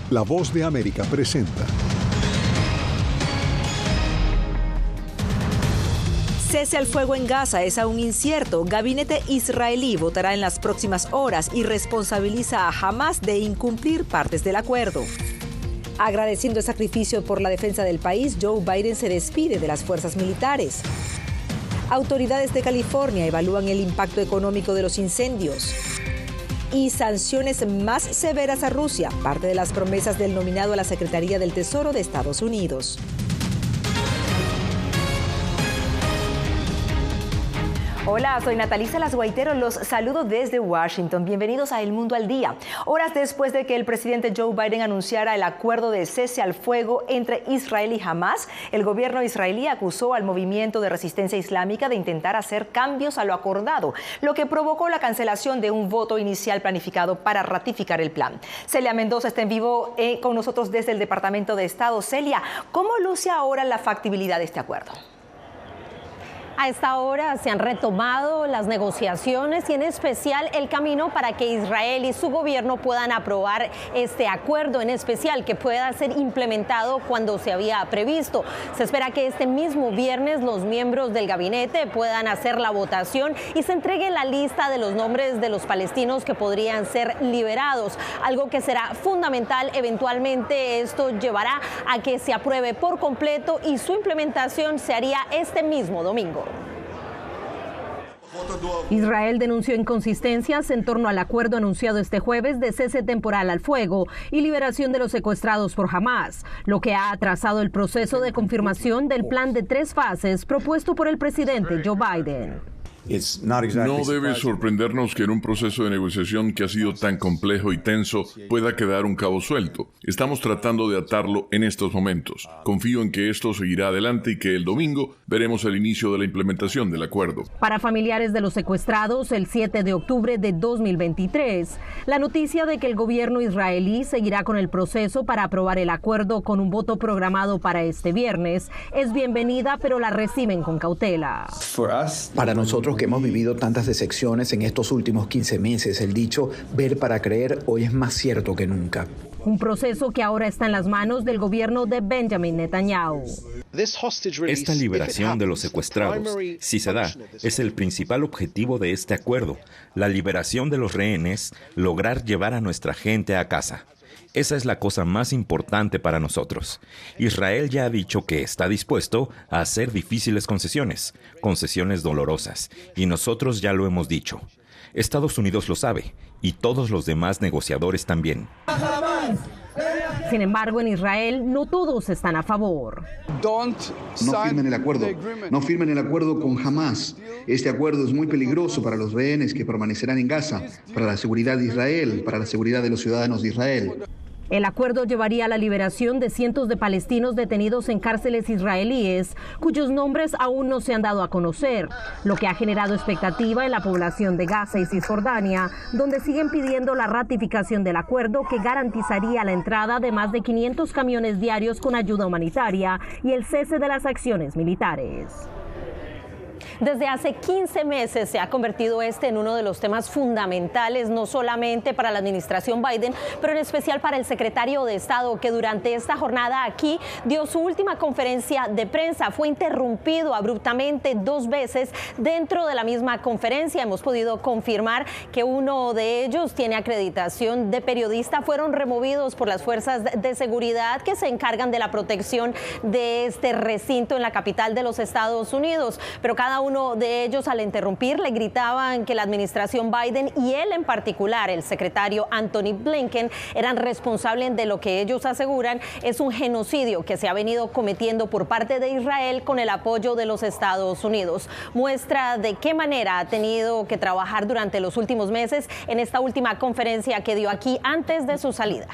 La Voz de América presenta. Cese al fuego en Gaza es aún incierto. Gabinete israelí votará en las próximas horas y responsabiliza a Hamás de incumplir partes del acuerdo. Agradeciendo el sacrificio por la defensa del país, Joe Biden se despide de las fuerzas militares. Autoridades de California evalúan el impacto económico de los incendios. Y sanciones más severas a Rusia, parte de las promesas del nominado a la Secretaría del Tesoro de Estados Unidos. Hola, soy Natalie Salas Guaitero, los saludo desde Washington. Bienvenidos a El Mundo al Día. Horas después de que el presidente Joe Biden anunciara el acuerdo de cese al fuego entre Israel y Hamás, el gobierno israelí acusó al movimiento de resistencia islámica de intentar hacer cambios a lo acordado, lo que provocó la cancelación de un voto inicial planificado para ratificar el plan. Celia Mendoza está en vivo con nosotros desde el Departamento de Estado. Celia, ¿cómo luce ahora la factibilidad de este acuerdo? A esta hora se han retomado las negociaciones y en especial el camino para que Israel y su gobierno puedan aprobar este acuerdo, en especial que pueda ser implementado cuando se había previsto. Se espera que este mismo viernes los miembros del gabinete puedan hacer la votación y se entregue la lista de los nombres de los palestinos que podrían ser liberados, algo que será fundamental. Eventualmente esto llevará a que se apruebe por completo y su implementación se haría este mismo domingo. Israel denunció inconsistencias en torno al acuerdo anunciado este jueves de cese temporal al fuego y liberación de los secuestrados por Hamás, lo que ha atrasado el proceso de confirmación del plan de 3 fases propuesto por el presidente Joe Biden. No debe sorprendernos que en un proceso de negociación que ha sido tan complejo y tenso pueda quedar un cabo suelto. Estamos tratando de atarlo en estos momentos. Confío en que esto seguirá adelante y que el domingo veremos el inicio de la implementación del acuerdo. Para familiares de los secuestrados, el 7 de octubre de 2023, la noticia de que el gobierno israelí seguirá con el proceso para aprobar el acuerdo con un voto programado para este viernes es bienvenida, pero la reciben con cautela. Para nosotros que hemos vivido tantas decepciones en estos últimos 15 meses, el dicho ver para creer hoy es más cierto que nunca. Un proceso que ahora está en las manos del gobierno de Benjamin Netanyahu. Esta liberación de los secuestrados, si se da, es el principal objetivo de este acuerdo, la liberación de los rehenes, lograr llevar a nuestra gente a casa. Esa es la cosa más importante para nosotros. Israel ya ha dicho que está dispuesto a hacer difíciles concesiones dolorosas, y nosotros ya lo hemos dicho. Estados Unidos lo sabe, y todos los demás negociadores también. Sin embargo, en Israel no todos están a favor. No firmen el acuerdo. No firmen el acuerdo con Hamás. Este acuerdo es muy peligroso para los rehenes que permanecerán en Gaza, para la seguridad de Israel, para la seguridad de los ciudadanos de Israel. El acuerdo llevaría a la liberación de cientos de palestinos detenidos en cárceles israelíes, cuyos nombres aún no se han dado a conocer, lo que ha generado expectativa en la población de Gaza y Cisjordania, donde siguen pidiendo la ratificación del acuerdo que garantizaría la entrada de más de 500 camiones diarios con ayuda humanitaria y el cese de las acciones militares. Desde hace 15 meses se ha convertido en uno de los temas fundamentales, no solamente para la administración Biden, pero en especial para el secretario de Estado, que durante esta jornada aquí dio su última conferencia de prensa. Fue interrumpido abruptamente 2 veces dentro de la misma conferencia. Hemos podido confirmar que uno de ellos tiene acreditación de periodista. Fueron removidos por las fuerzas de seguridad que se encargan de la protección de este recinto en la capital de los Estados Unidos. Pero cada uno de ellos, al interrumpir, le gritaban que la administración Biden y él en particular, el secretario Anthony Blinken, eran responsables de lo que ellos aseguran es un genocidio que se ha venido cometiendo por parte de Israel con el apoyo de los Estados Unidos. Muestra de qué manera ha tenido que trabajar durante los últimos meses en esta última conferencia que dio aquí antes de su salida.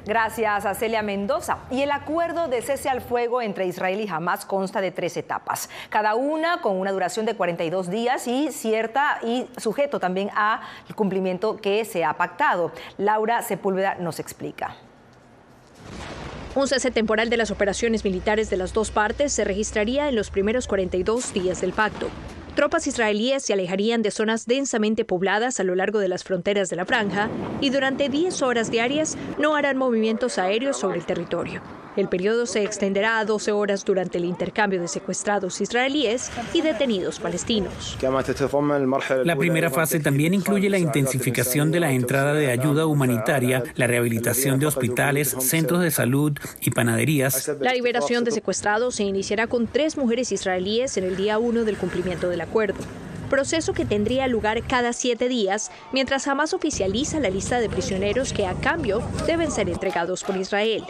Gracias a Celia Mendoza. Y el acuerdo de cese al fuego entre Israel y Hamás consta de 3 etapas, cada una con una duración de 42 días y sujeto también al cumplimiento que se ha pactado. Laura Sepúlveda nos explica. Un cese temporal de las operaciones militares de las dos partes se registraría en los primeros 42 días del pacto. tropas israelíes se alejarían de zonas densamente pobladas a lo largo de las fronteras de la franja y durante 10 horas diarias no harán movimientos aéreos sobre el territorio. El periodo se extenderá a 12 horas durante el intercambio de secuestrados israelíes y detenidos palestinos. La primera fase también incluye la intensificación de la entrada de ayuda humanitaria, la rehabilitación de hospitales, centros de salud y panaderías. La liberación de secuestrados se iniciará con 3 mujeres israelíes en el día 1 del cumplimiento del acuerdo, proceso que tendría lugar cada 7 días, mientras Hamás oficializa la lista de prisioneros que a cambio deben ser entregados por Israel.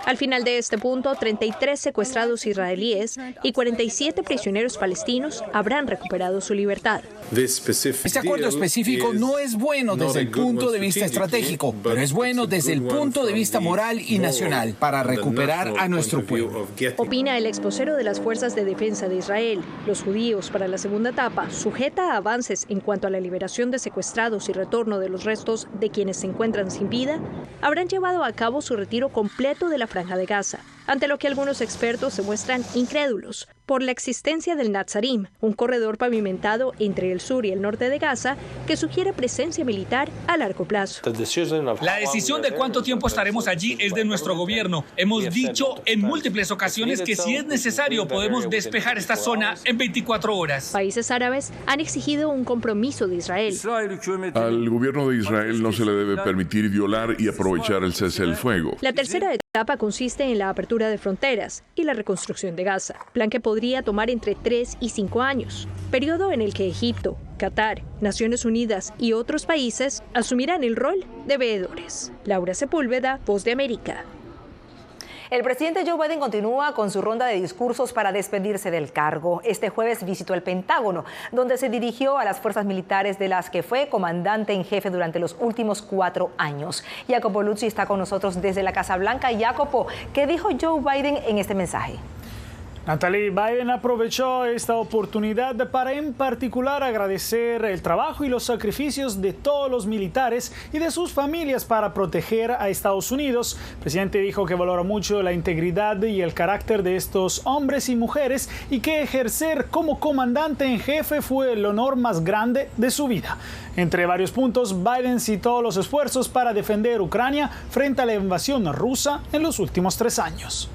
Al final de este punto, 33 secuestrados israelíes y 47 prisioneros palestinos habrán recuperado su libertad. Este acuerdo específico no es bueno desde el punto de vista estratégico, pero es bueno desde el punto de vista moral y nacional para recuperar a nuestro pueblo. Opina el exvocero de las Fuerzas de Defensa de Israel. Los judíos para la segunda etapa sujeta a avances en cuanto a la liberación de secuestrados y retorno de los restos de quienes se encuentran sin vida, habrán llevado a cabo su retiro completo de la Franja de Gaza, ante lo que algunos expertos se muestran incrédulos por la existencia del Netzarim, un corredor pavimentado entre el sur y el norte de Gaza que sugiere presencia militar a largo plazo. La decisión de cuánto tiempo estaremos allí es de nuestro gobierno. Hemos dicho en múltiples ocasiones que si es necesario podemos despejar esta zona en 24 horas. Países árabes han exigido un compromiso de Israel. Al gobierno de Israel no se le debe permitir violar y aprovechar el cese del fuego. La tercera etapa consiste en la apertura de fronteras y la reconstrucción de Gaza, plan que podría tomar entre 3 y 5 años, periodo en el que Egipto, Qatar, Naciones Unidas y otros países asumirán el rol de veedores. Laura Sepúlveda, Voz de América. El presidente Joe Biden continúa con su ronda de discursos para despedirse del cargo. Este jueves visitó el Pentágono, donde se dirigió a las fuerzas militares de las que fue comandante en jefe durante los últimos 4 años. Jacopo Luzzi está con nosotros desde la Casa Blanca. Jacopo, ¿qué dijo Joe Biden en este mensaje? Natalie, Biden aprovechó esta oportunidad para en particular agradecer el trabajo y los sacrificios de todos los militares y de sus familias para proteger a Estados Unidos. El presidente dijo que valora mucho la integridad y el carácter de estos hombres y mujeres y que ejercer como comandante en jefe fue el honor más grande de su vida. Entre varios puntos, Biden citó los esfuerzos para defender Ucrania frente a la invasión rusa en los últimos 3 años.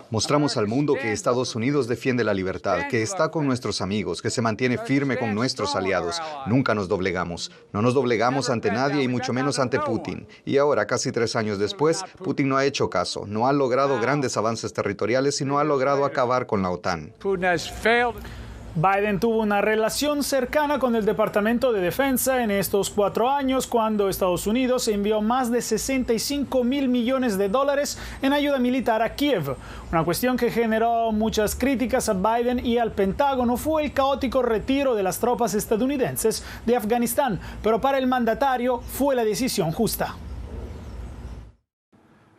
Mostramos al mundo que Estados Unidos defiende la libertad, que está con nuestros amigos, que se mantiene firme con nuestros aliados. Nunca nos doblegamos. No nos doblegamos ante nadie y mucho menos ante Putin. Y ahora, casi 3 años después, Putin no ha hecho caso, no ha logrado grandes avances territoriales y no ha logrado acabar con la OTAN. Biden tuvo una relación cercana con el Departamento de Defensa en estos 4 años, cuando Estados Unidos envió más de $65.000 millones en ayuda militar a Kiev. Una cuestión que generó muchas críticas a Biden y al Pentágono fue el caótico retiro de las tropas estadounidenses de Afganistán, pero para el mandatario fue la decisión justa.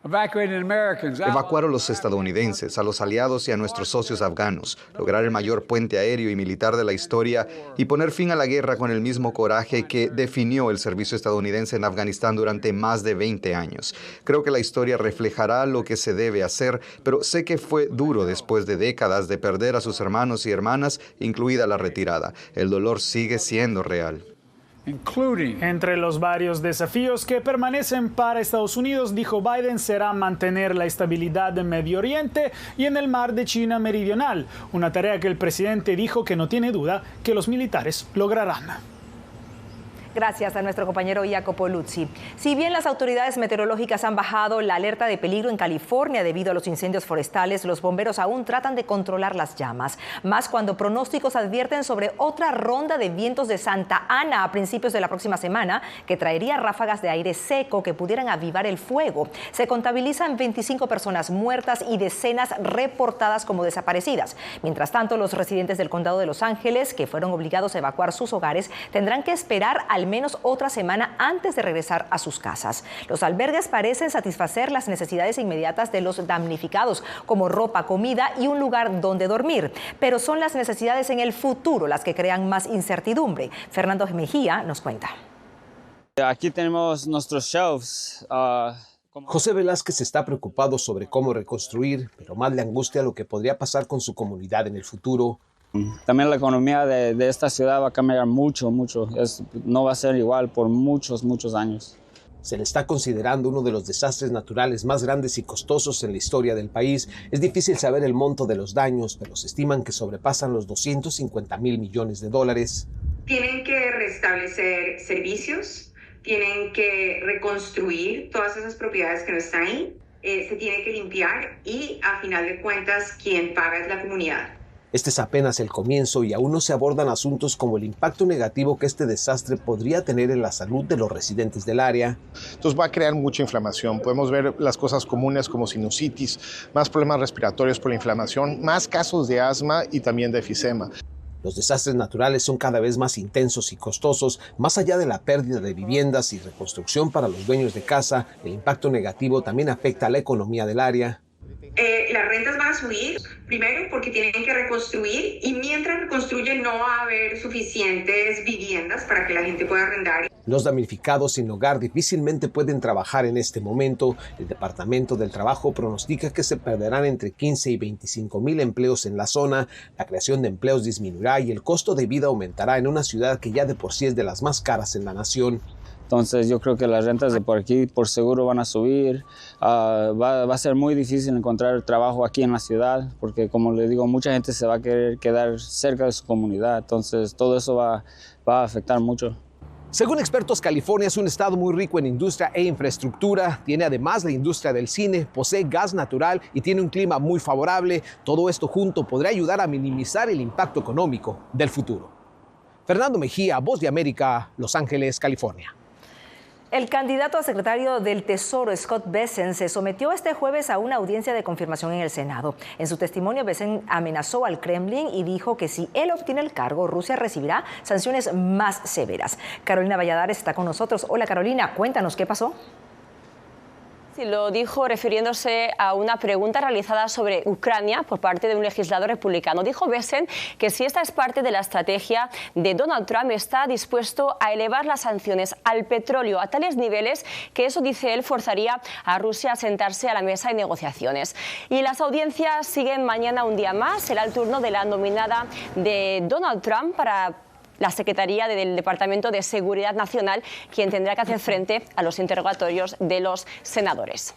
Evacuar a los estadounidenses, a los aliados y a nuestros socios afganos, lograr el mayor puente aéreo y militar de la historia y poner fin a la guerra con el mismo coraje que definió el servicio estadounidense en Afganistán durante más de 20 años. Creo que la historia reflejará lo que se debe hacer, pero sé que fue duro después de décadas de perder a sus hermanos y hermanas, incluida la retirada. El dolor sigue siendo real. Entre los varios desafíos que permanecen para Estados Unidos, dijo Biden, será mantener la estabilidad en Medio Oriente y en el mar de China Meridional, una tarea que el presidente dijo que no tiene duda que los militares lograrán. Gracias a nuestro compañero Jacopo Luzzi. Si bien las autoridades meteorológicas han bajado la alerta de peligro en California debido a los incendios forestales, los bomberos aún tratan de controlar las llamas, más cuando pronósticos advierten sobre otra ronda de vientos de Santa Ana a principios de la próxima semana que traería ráfagas de aire seco que pudieran avivar el fuego. Se contabilizan 25 personas muertas y decenas reportadas como desaparecidas. Mientras tanto, los residentes del condado de Los Ángeles, que fueron obligados a evacuar sus hogares, tendrán que esperar al menos otra semana antes de regresar a sus casas. Los albergues parecen satisfacer las necesidades inmediatas de los damnificados, como ropa, comida y un lugar donde dormir. Pero son las necesidades en el futuro las que crean más incertidumbre. Fernando Mejía nos cuenta. Aquí tenemos nuestros shelves José Velázquez está preocupado sobre cómo reconstruir, pero más le angustia lo que podría pasar con su comunidad en el futuro. También la economía de esta ciudad va a cambiar mucho. No va a ser igual por muchos años. Se le está considerando uno de los desastres naturales más grandes y costosos en la historia del país. Es difícil saber el monto de los daños, pero se estiman que sobrepasan los $250 mil millones. Tienen que restablecer servicios, tienen que reconstruir todas esas propiedades que no están ahí, se tiene que limpiar y, a final de cuentas, quien paga es la comunidad. Este es apenas el comienzo y aún no se abordan asuntos como el impacto negativo que este desastre podría tener en la salud de los residentes del área. Entonces va a crear mucha inflamación. Podemos ver las cosas comunes como sinusitis, más problemas respiratorios por la inflamación, más casos de asma y también de efisema. Los desastres naturales son cada vez más intensos y costosos. Más allá de la pérdida de viviendas y reconstrucción para los dueños de casa, el impacto negativo también afecta a la economía del área. Las rentas van a subir, primero porque tienen que reconstruir y mientras reconstruyen no va a haber suficientes viviendas para que la gente pueda arrendar. Los damnificados sin hogar difícilmente pueden trabajar en este momento. El Departamento del Trabajo pronostica que se perderán entre 15 y 25 mil empleos en la zona. La creación de empleos disminuirá y el costo de vida aumentará en una ciudad que ya de por sí es de las más caras en la nación. Entonces yo creo que las rentas de por aquí por seguro van a subir. Va a ser muy difícil encontrar trabajo aquí en la ciudad porque, como le digo, mucha gente se va a querer quedar cerca de su comunidad. Entonces todo eso va a afectar mucho. Según expertos, California es un estado muy rico en industria e infraestructura. Tiene además la industria del cine, posee gas natural y tiene un clima muy favorable. Todo esto junto podría ayudar a minimizar el impacto económico del futuro. Fernando Mejía, Voz de América, Los Ángeles, California. El candidato a secretario del Tesoro, Scott Bessent, se sometió este jueves a una audiencia de confirmación en el Senado. En su testimonio, Bessent amenazó al Kremlin y dijo que si él obtiene el cargo, Rusia recibirá sanciones más severas. Carolina Valladares está con nosotros. Hola, Carolina, cuéntanos, ¿qué pasó? Sí, lo dijo refiriéndose a una pregunta realizada sobre Ucrania por parte de un legislador republicano. Dijo Bessent que si esta es parte de la estrategia de Donald Trump, está dispuesto a elevar las sanciones al petróleo a tales niveles que eso, dice él, forzaría a Rusia a sentarse a la mesa de negociaciones. Y las audiencias siguen mañana un día más. Será el turno de la nominada de Donald Trump para la Secretaría del Departamento de Seguridad Nacional, quien tendrá que hacer frente a los interrogatorios de los senadores.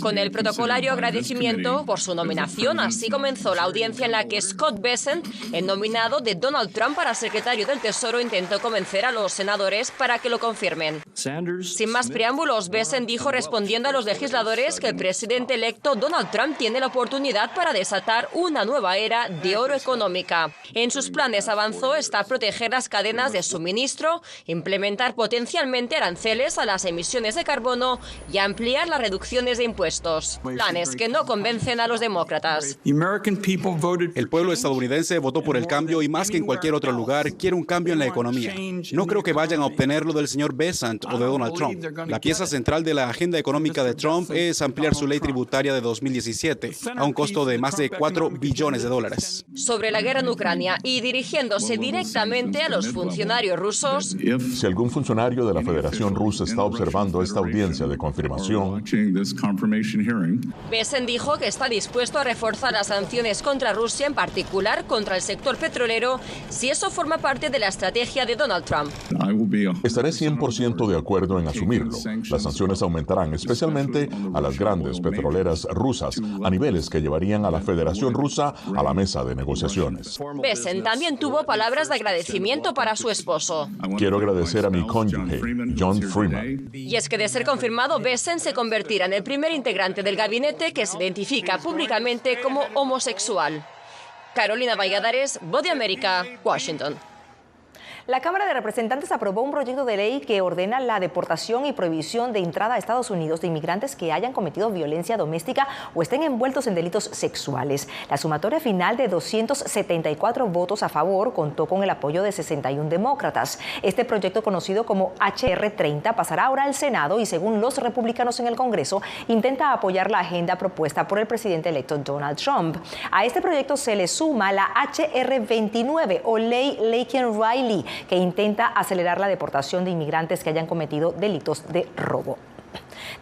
Con el protocolario agradecimiento por su nominación, así comenzó la audiencia en la que Scott Bessent, el nominado de Donald Trump para secretario del Tesoro, intentó convencer a los senadores para que lo confirmen. Sin más preámbulos, Bessent dijo, respondiendo a los legisladores, que el presidente electo Donald Trump tiene la oportunidad para desatar una nueva era de oro económica. En sus planes, avanzó, está proteger las cadenas de suministro, implementar potencialmente aranceles a las emisiones de carbono y ampliar las reducciones de impuestos. Planes que no convencen a los demócratas. El pueblo estadounidense votó por el cambio y más que en cualquier otro lugar quiere un cambio en la economía. No creo que vayan a obtenerlo del señor Bessent o de Donald Trump. La pieza central de la agenda económica de Trump es ampliar su ley tributaria de 2017 a un costo de más de $4 billones. Sobre la guerra en Ucrania y dirigiéndose directamente a los funcionarios rusos. Si algún funcionario de la Federación Rusa está observando esta audiencia de confirmación, Bessent dijo que está dispuesto a reforzar las sanciones contra Rusia, en particular contra el sector petrolero, si eso forma parte de la estrategia de Donald Trump. Estaré 100% de acuerdo en asumirlo. Las sanciones aumentarán especialmente a las grandes petroleras rusas, a niveles que llevarían a la Federación Rusa a la mesa de negociaciones. Bessent también tuvo palabras de agradecimiento para su esposo. Quiero agradecer a mi cónyuge, John Freeman. Y es que de ser confirmado, Bessent se convertirá en el primer integrante del gabinete que se identifica públicamente como homosexual. Carolina Valladares, Voz de América, Washington. La Cámara de Representantes aprobó un proyecto de ley que ordena la deportación y prohibición de entrada a Estados Unidos de inmigrantes que hayan cometido violencia doméstica o estén envueltos en delitos sexuales. La sumatoria final de 274 votos a favor contó con el apoyo de 61 demócratas. Este proyecto, conocido como HR 30, pasará ahora al Senado y, según los republicanos en el Congreso, intenta apoyar la agenda propuesta por el presidente electo Donald Trump. A este proyecto se le suma la HR 29 o Ley Laken Riley, que intenta acelerar la deportación de inmigrantes que hayan cometido delitos de robo.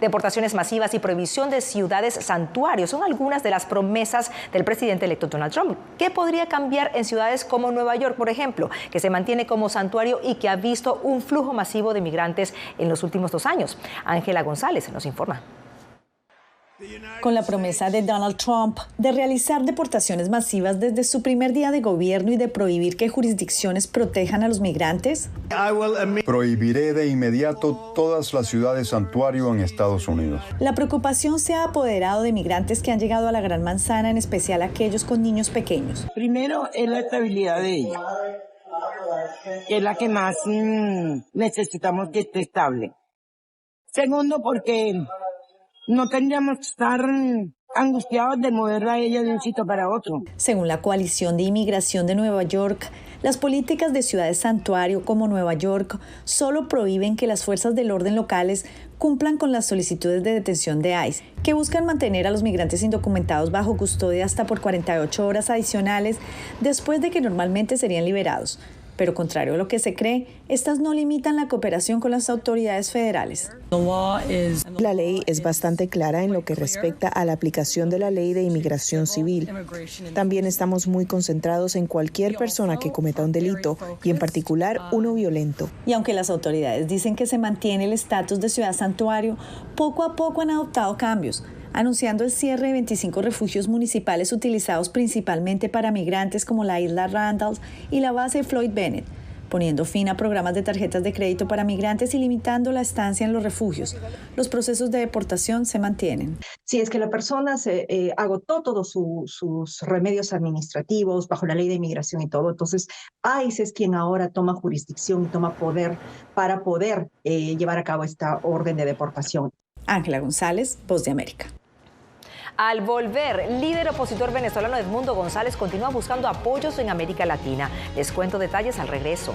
Deportaciones masivas y prohibición de ciudades santuarios son algunas de las promesas del presidente electo Donald Trump. ¿Qué podría cambiar en ciudades como Nueva York, por ejemplo, que se mantiene como santuario y que ha visto un flujo masivo de migrantes en los últimos 2 años? Ángela González nos informa. Con la promesa de Donald Trump de realizar deportaciones masivas desde su primer día de gobierno y de prohibir que jurisdicciones protejan a los migrantes, prohibiré de inmediato todas las ciudades santuario en Estados Unidos. La preocupación se ha apoderado de migrantes que han llegado a la Gran Manzana, en especial aquellos con niños pequeños. Primero es la estabilidad de ella, que es la que más necesitamos que esté estable. Segundo, porque no tendríamos que estar angustiados de moverla a ella de un sitio para otro. Según la Coalición de Inmigración de Nueva York, las políticas de ciudades santuario como Nueva York solo prohíben que las fuerzas del orden locales cumplan con las solicitudes de detención de ICE, que buscan mantener a los migrantes indocumentados bajo custodia hasta por 48 horas adicionales después de que normalmente serían liberados. Pero contrario a lo que se cree, estas no limitan la cooperación con las autoridades federales. La ley es bastante clara en lo que respecta a la aplicación de la ley de inmigración civil. También estamos muy concentrados en cualquier persona que cometa un delito y en particular uno violento. Y aunque las autoridades dicen que se mantiene el estatus de ciudad santuario, poco a poco han adoptado cambios, anunciando el cierre de 25 refugios municipales utilizados principalmente para migrantes como la isla Randall y la base Floyd Bennett, poniendo fin a programas de tarjetas de crédito para migrantes y limitando la estancia en los refugios. Los procesos de deportación se mantienen. Si es que la persona agotó todos sus remedios administrativos bajo la ley de inmigración y todo, entonces ICE es quien ahora toma jurisdicción y toma poder para poder llevar a cabo esta orden de deportación. Ángela González, Voz de América. Al volver, líder opositor venezolano Edmundo González continúa buscando apoyos en América Latina. Les cuento detalles al regreso.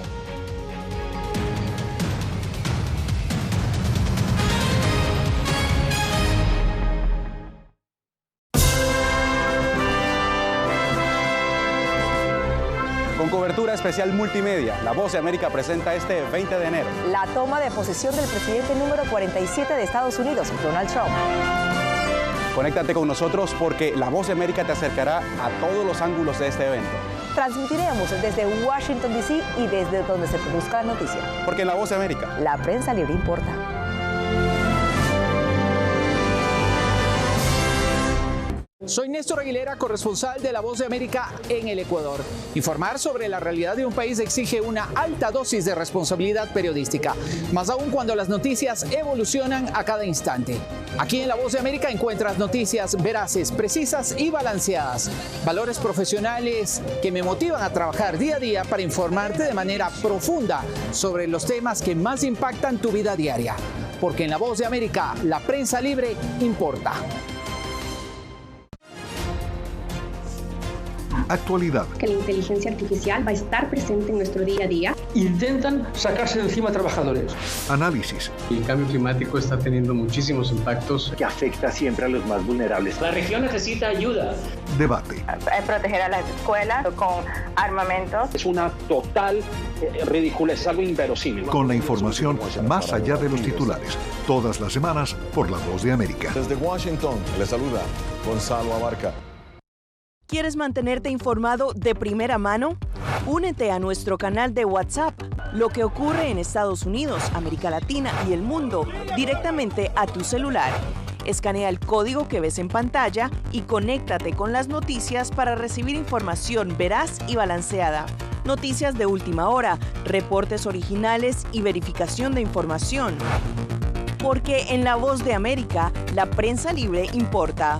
Con cobertura especial multimedia, La Voz de América presenta este 20 de enero la toma de posesión del presidente número 47 de Estados Unidos, Donald Trump. Conéctate con nosotros porque La Voz de América te acercará a todos los ángulos de este evento. Transmitiremos desde Washington, D.C. y desde donde se produzca la noticia. Porque en La Voz de América, la prensa libre importa. Soy Néstor Aguilera, corresponsal de La Voz de América en el Ecuador. Informar sobre la realidad de un país exige una alta dosis de responsabilidad periodística, más aún cuando las noticias evolucionan a cada instante. Aquí en La Voz de América encuentras noticias veraces, precisas y balanceadas. Valores profesionales que me motivan a trabajar día a día para informarte de manera profunda sobre los temas que más impactan tu vida diaria. Porque en La Voz de América, la prensa libre importa. Actualidad. Que la inteligencia artificial va a estar presente en nuestro día a día. Intentan sacarse de encima a trabajadores. Análisis. El cambio climático está teniendo muchísimos impactos que afecta siempre a los más vulnerables. La región necesita ayuda. Debate. Proteger a las escuelas con armamentos. Es una total ridiculez, es algo inverosímil. Con la información más allá de los titulares. Todas las semanas por La Voz de América. Desde Washington, le saluda Gonzalo Abarca. ¿Quieres mantenerte informado de primera mano? Únete a nuestro canal de WhatsApp. Lo que ocurre en Estados Unidos, América Latina y el mundo directamente a tu celular. Escanea el código que ves en pantalla y conéctate con las noticias para recibir información veraz y balanceada. Noticias de última hora, reportes originales y verificación de información. Porque en La Voz de América, la prensa libre importa.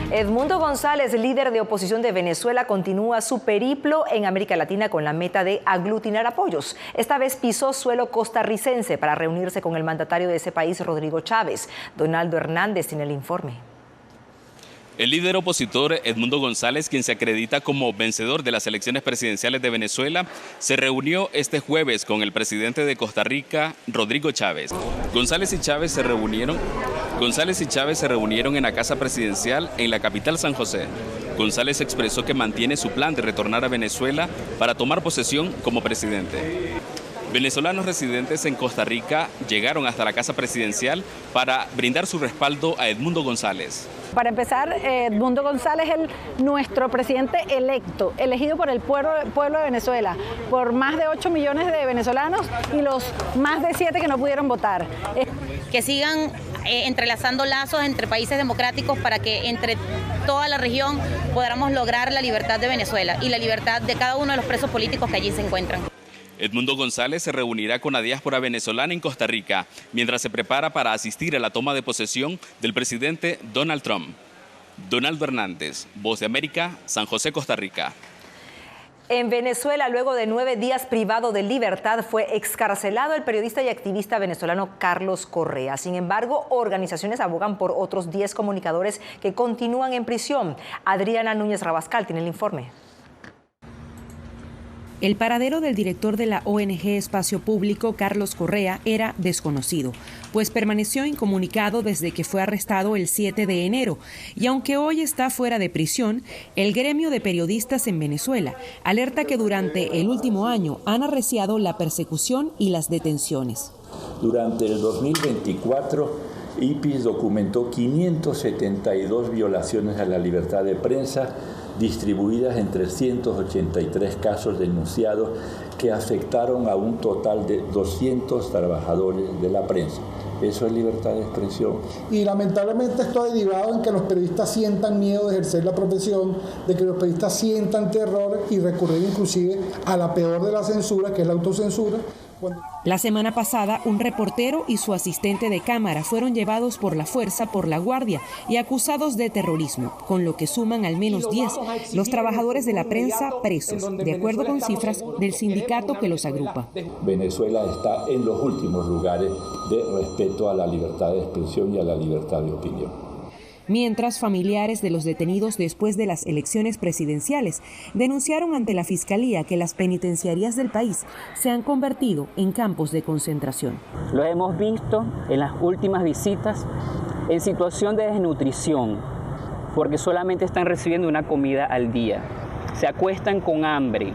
Edmundo González, líder de oposición de Venezuela, continúa su periplo en América Latina con la meta de aglutinar apoyos. Esta vez pisó suelo costarricense para reunirse con el mandatario de ese país, Rodrigo Chávez. Donaldo Hernández tiene el informe. El líder opositor Edmundo González, quien se acredita como vencedor de las elecciones presidenciales de Venezuela, se reunió este jueves con el presidente de Costa Rica, Rodrigo Chávez. González y Chávez se reunieron en la Casa Presidencial en la capital San José. González expresó que mantiene su plan de retornar a Venezuela para tomar posesión como presidente. Venezolanos residentes en Costa Rica llegaron hasta la Casa Presidencial para brindar su respaldo a Edmundo González. Para empezar, Edmundo González es nuestro presidente electo, elegido por el pueblo de Venezuela, por más de 8 millones de venezolanos y los más de 7 que no pudieron votar. Que sigan entrelazando lazos entre países democráticos para que entre toda la región podamos lograr la libertad de Venezuela y la libertad de cada uno de los presos políticos que allí se encuentran. Edmundo González se reunirá con la diáspora venezolana en Costa Rica, mientras se prepara para asistir a la toma de posesión del presidente Donald Trump. Donaldo Hernández, Voz de América, San José, Costa Rica. En Venezuela, luego de 9 días privado de libertad, fue excarcelado el periodista y activista venezolano Carlos Correa. Sin embargo, organizaciones abogan por otros 10 comunicadores que continúan en prisión. Adriana Núñez Rabascal tiene el informe. El paradero del director de la ONG Espacio Público, Carlos Correa, era desconocido, pues permaneció incomunicado desde que fue arrestado el 7 de enero. Y aunque hoy está fuera de prisión, el gremio de periodistas en Venezuela alerta que durante el último año han arreciado la persecución y las detenciones. Durante el 2024, IPIS documentó 572 violaciones a la libertad de prensa, distribuidas en 383 casos denunciados que afectaron a un total de 200 trabajadores de la prensa. Eso es libertad de expresión. Y lamentablemente esto ha derivado en que los periodistas sientan miedo de ejercer la profesión, de que los periodistas sientan terror y recurrir inclusive a la peor de la censura, que es la autocensura. La semana pasada, un reportero y su asistente de cámara fueron llevados por la fuerza por la Guardia y acusados de terrorismo, con lo que suman al menos 10 los trabajadores de la prensa presos, de acuerdo con cifras del sindicato que los agrupa. Venezuela está en los últimos lugares de respeto a la libertad de expresión y a la libertad de opinión. Mientras, familiares de los detenidos después de las elecciones presidenciales denunciaron ante la Fiscalía que las penitenciarías del país se han convertido en campos de concentración. Lo hemos visto en las últimas visitas en situación de desnutrición, porque solamente están recibiendo una comida al día. Se acuestan con hambre,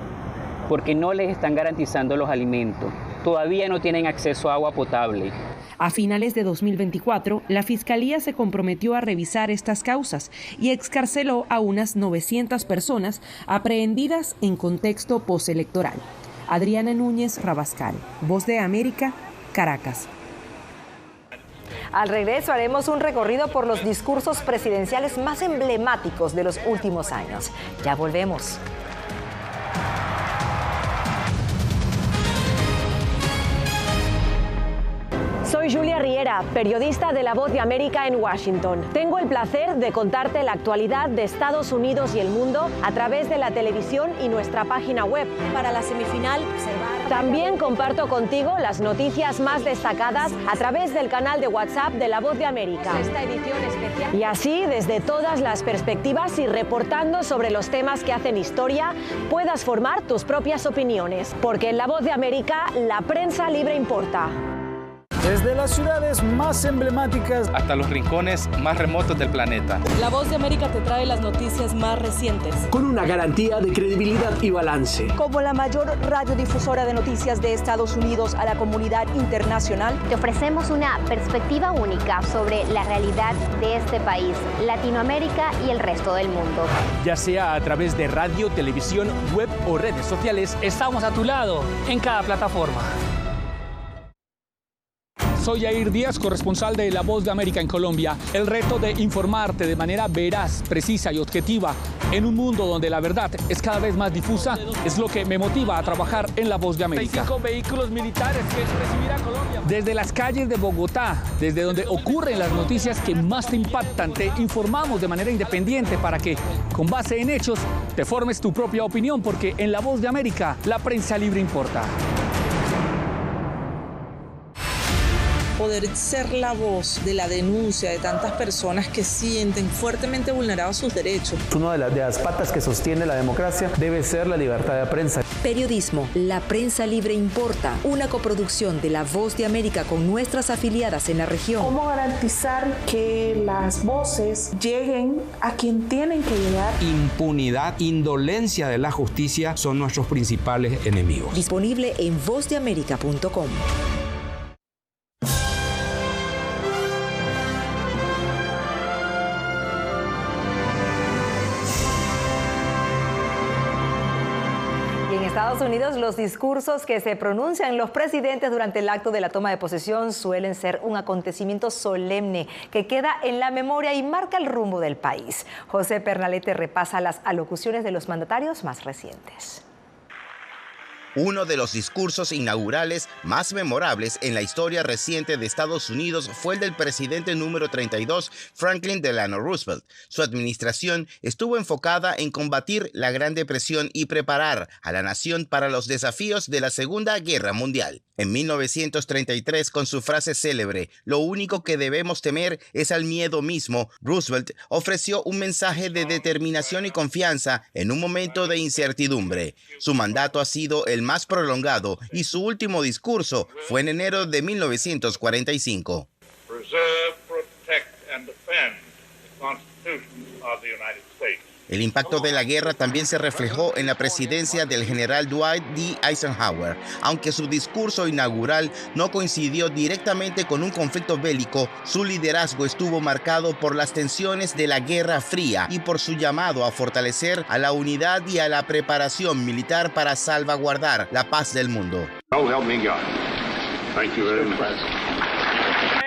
porque no les están garantizando los alimentos. Todavía no tienen acceso a agua potable. A finales de 2024, la Fiscalía se comprometió a revisar estas causas y excarceló a unas 900 personas aprehendidas en contexto postelectoral. Adriana Núñez Rabascal, Voz de América, Caracas. Al regreso haremos un recorrido por los discursos presidenciales más emblemáticos de los últimos años. Ya volvemos. Soy Julia Riera, periodista de La Voz de América en Washington. Tengo el placer de contarte la actualidad de Estados Unidos y el mundo a través de la televisión y nuestra página web. Para la semifinal, también comparto contigo las noticias más destacadas a través del canal de WhatsApp de La Voz de América. Esta edición especial. Y así, desde todas las perspectivas y reportando sobre los temas que hacen historia, puedas formar tus propias opiniones. Porque en La Voz de América, la prensa libre importa. Desde las ciudades más emblemáticas hasta los rincones más remotos del planeta. La Voz de América te trae las noticias más recientes. Con una garantía de credibilidad y balance. Como la mayor radiodifusora de noticias de Estados Unidos a la comunidad internacional, te ofrecemos una perspectiva única sobre la realidad de este país, Latinoamérica y el resto del mundo. Ya sea a través de radio, televisión, web o redes sociales, estamos a tu lado en cada plataforma. Soy Yair Díaz, corresponsal de La Voz de América en Colombia. El reto de informarte de manera veraz, precisa y objetiva en un mundo donde la verdad es cada vez más difusa es lo que me motiva a trabajar en La Voz de América. 5 vehículos militares que recibirá Colombia. Desde las calles de Bogotá, desde donde ocurren las noticias que más te impactan, te informamos de manera independiente para que, con base en hechos, te formes tu propia opinión, porque en La Voz de América, la prensa libre importa. poder ser la voz de la denuncia de tantas personas que sienten fuertemente vulnerados sus derechos. Una de las patas que sostiene la democracia debe ser la libertad de prensa. Periodismo, la prensa libre importa, una coproducción de La Voz de América con nuestras afiliadas en la región. ¿Cómo garantizar que las voces lleguen a quien tienen que llegar? Impunidad, indolencia de la justicia son nuestros principales enemigos. Disponible en vozdeamerica.com. En Estados Unidos, los discursos que se pronuncian los presidentes durante el acto de la toma de posesión suelen ser un acontecimiento solemne que queda en la memoria y marca el rumbo del país. José Pernalete repasa las alocuciones de los mandatarios más recientes. Uno de los discursos inaugurales más memorables en la historia reciente de Estados Unidos fue el del presidente número 32, Franklin Delano Roosevelt. Su administración estuvo enfocada en combatir la Gran Depresión y preparar a la nación para los desafíos de la Segunda Guerra Mundial. En 1933, con su frase célebre, "Lo único que debemos temer es al miedo mismo", Roosevelt ofreció un mensaje de determinación y confianza en un momento de incertidumbre. Su mandato ha sido el más prolongado y su último discurso fue en enero de 1945. Preserve, protect, and defend the Constitution of the United States. El impacto de la guerra también se reflejó en la presidencia del general Dwight D. Eisenhower. Aunque su discurso inaugural no coincidió directamente con un conflicto bélico, su liderazgo estuvo marcado por las tensiones de la Guerra Fría y por su llamado a fortalecer a la unidad y a la preparación militar para salvaguardar la paz del mundo. So help me God. Thank you very much.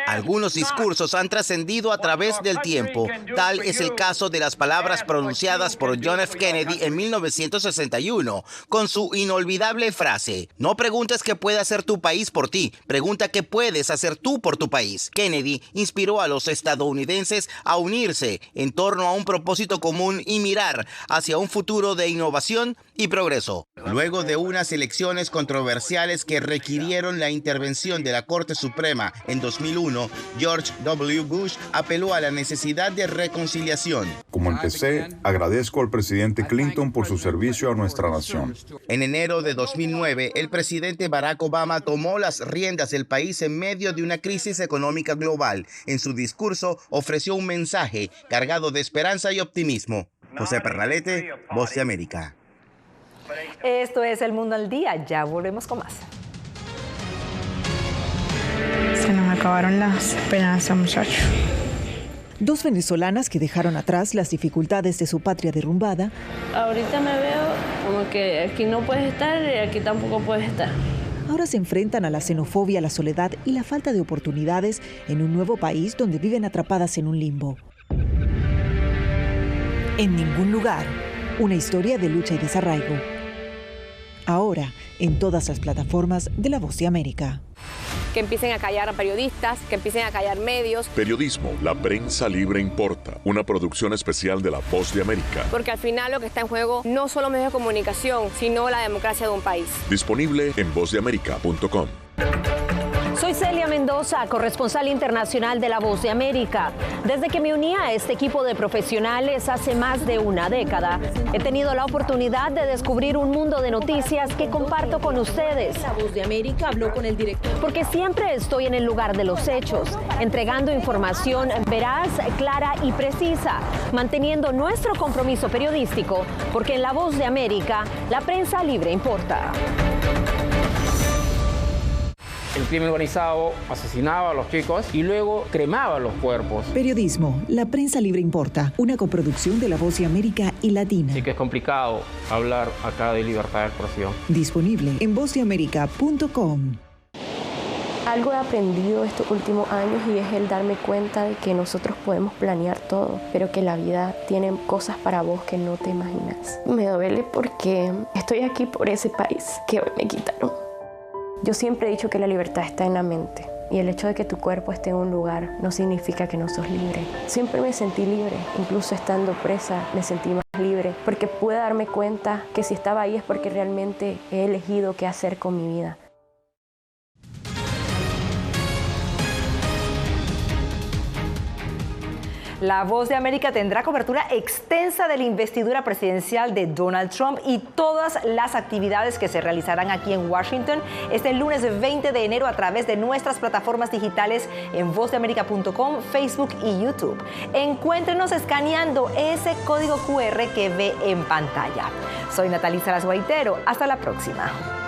Algunos discursos han trascendido a través del tiempo. Tal es el caso de las palabras pronunciadas por John F. Kennedy en 1961, con su inolvidable frase: "No preguntes qué puede hacer tu país por ti, pregunta qué puedes hacer tú por tu país". Kennedy inspiró a los estadounidenses a unirse en torno a un propósito común y mirar hacia un futuro de innovación y progreso. Luego de unas elecciones controversiales que requirieron la intervención de la Corte Suprema en 2001, George W. Bush apeló a la necesidad de reconciliación. Como empecé, agradezco al presidente Clinton por su servicio a nuestra nación. En enero de 2009, el presidente Barack Obama tomó las riendas del país en medio de una crisis económica global. En su discurso ofreció un mensaje cargado de esperanza y optimismo. José Pernalete, Voz de América. Esto es El Mundo al Día. Ya volvemos con más. Se nos acabaron las esperanzas, muchachos. Dos venezolanas que dejaron atrás las dificultades de su patria derrumbada. Ahorita me veo como que aquí no puedes estar y aquí tampoco puedes estar. Ahora se enfrentan a la xenofobia, la soledad y la falta de oportunidades en un nuevo país donde viven atrapadas en un limbo. En ningún lugar, una historia de lucha y desarraigo. Ahora, en todas las plataformas de La Voz de América. Que empiecen a callar a periodistas, que empiecen a callar medios. Periodismo, la prensa libre importa. Una producción especial de La Voz de América. Porque al final lo que está en juego no solo medios de comunicación, sino la democracia de un país. Disponible en vozdeamerica.com. Soy Celia Mendoza, corresponsal internacional de La Voz de América. Desde que me uní a este equipo de profesionales hace más de una década, he tenido la oportunidad de descubrir un mundo de noticias que comparto con ustedes. La Voz de América habló con el director. Porque siempre estoy en el lugar de los hechos, entregando información veraz, clara y precisa, manteniendo nuestro compromiso periodístico, porque en La Voz de América, la prensa libre importa. El crimen organizado asesinaba a los chicos y luego cremaba los cuerpos. Periodismo, la prensa libre importa. Una coproducción de La Voz de América y Latina. Así que es complicado hablar acá de libertad de expresión. Disponible en vozdeamerica.com. Algo he aprendido estos últimos años y es el darme cuenta de que nosotros podemos planear todo, pero que la vida tiene cosas para vos que no te imaginas. Me duele porque estoy aquí por ese país que hoy me quitaron. Yo siempre he dicho que la libertad está en la mente y el hecho de que tu cuerpo esté en un lugar no significa que no sos libre. Siempre me sentí libre, incluso estando presa me sentí más libre porque pude darme cuenta que si estaba ahí es porque realmente he elegido qué hacer con mi vida. La Voz de América tendrá cobertura extensa de la investidura presidencial de Donald Trump y todas las actividades que se realizarán aquí en Washington este lunes 20 de enero a través de nuestras plataformas digitales en vozdeamerica.com, Facebook y YouTube. Encuéntrenos escaneando ese código QR que ve en pantalla. Soy Natalie Salas Guaitero. Hasta la próxima.